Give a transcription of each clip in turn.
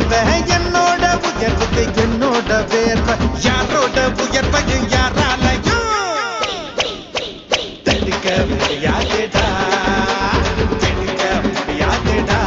வேர்வை என்னோட உயர்வுக்கு என்னோட வேர்வை யாரோட உயர்வையும் யாராலையும் தடுக்க முடியாதுடா தடுக்க முடியாதுடா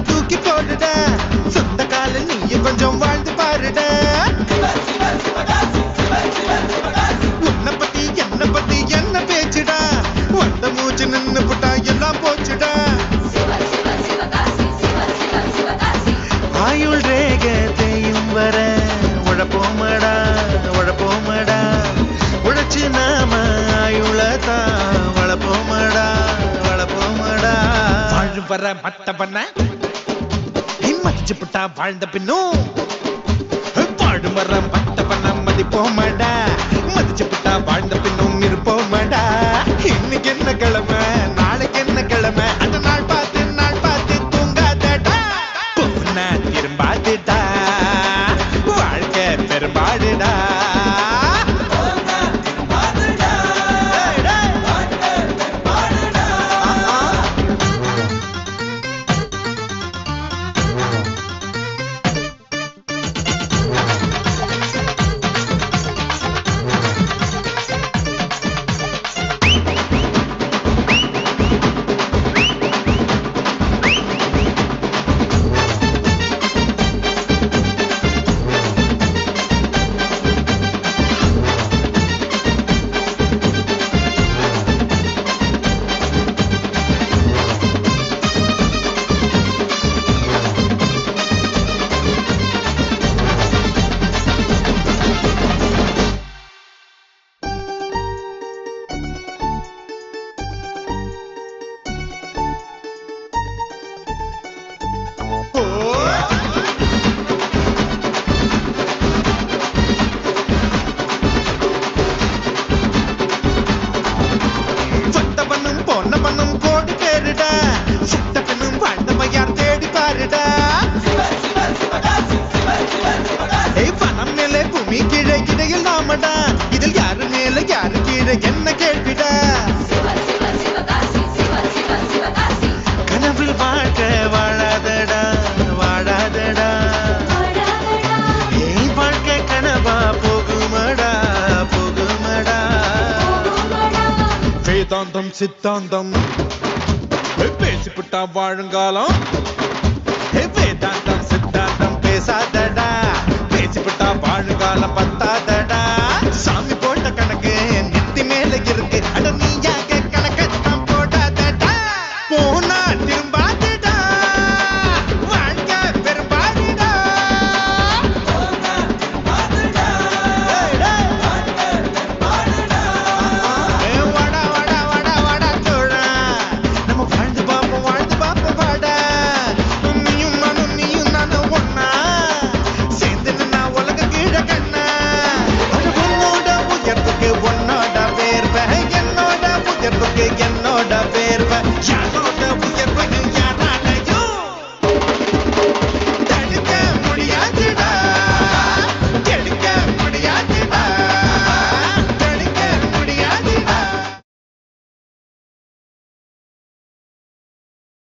தூக்கி போடுட சொந்த கால நீ கொஞ்சம் வாழ்ந்து பாருட உன்னை பத்தி என்ன பேச்சுடா வந்த மூச்சு நின்னு புட்டா எல்லாம் போச்சுடா ஆயுள் ரேக தேயும் வர உழப்போமடா உழப்போமடா உழைச்சு நாம ஆயுளதான் வளப்போமடா வளப்போமடா வாழு வர மத்த பண்ண மதிச்சு புட்டா வாழ்ந்த பின்னும் பாடு வர மத்த பண்ண மதிப்போமடா மதிச்சு புட்டா வாழ்ந்த பின்னும் இருப்போமடா இன்னைக்கு என்ன கிழமை நாளைக்கு என்ன கிழமை அந்த நாள் பார்த்து தூங்காதடா போனா திரும்பாதுடா வாழ்க்கை பெரும்பாடுடா இதில் யாரு மேல யாரு கீழே என்ன கேள்விடா கனவில் வாழ்க்கை வாழாதடா வாழாதடா ஏன் வாழ்க்கை கனவா போகுமடா போகுமடா வேதாந்தம் சித்தாந்தம் பேசிப்புட்டா வாழுங்காலம் வேதாந்தம் சித்தாந்தம் பேசாதடா பேசிப்புட்டா வாழுங்காலம் பத்தாதடா சாமி போட்ட கணக்கு நெத்தி மேல இருக்கு அட நீ யாக்க கணக்கு தான் போடாதடா போனா திரும்பாதுடா வாழ்க்கை பெரும்பாடுடா வாடா வாடா வாடா வாடா தோழா நம்ம வாழ்ந்து பாப்போம் வாடா நீயும் நானும் ஒன்னா சேர்ந்து நின்னா உலக கீழ கண்ணா உன்னோட உயர்வுக்கு உன்னோட வேர்வை என்னோட உயர்வுக்கு என்னோட வேர்வை யாரோட உயர்வையும் யாராலையும்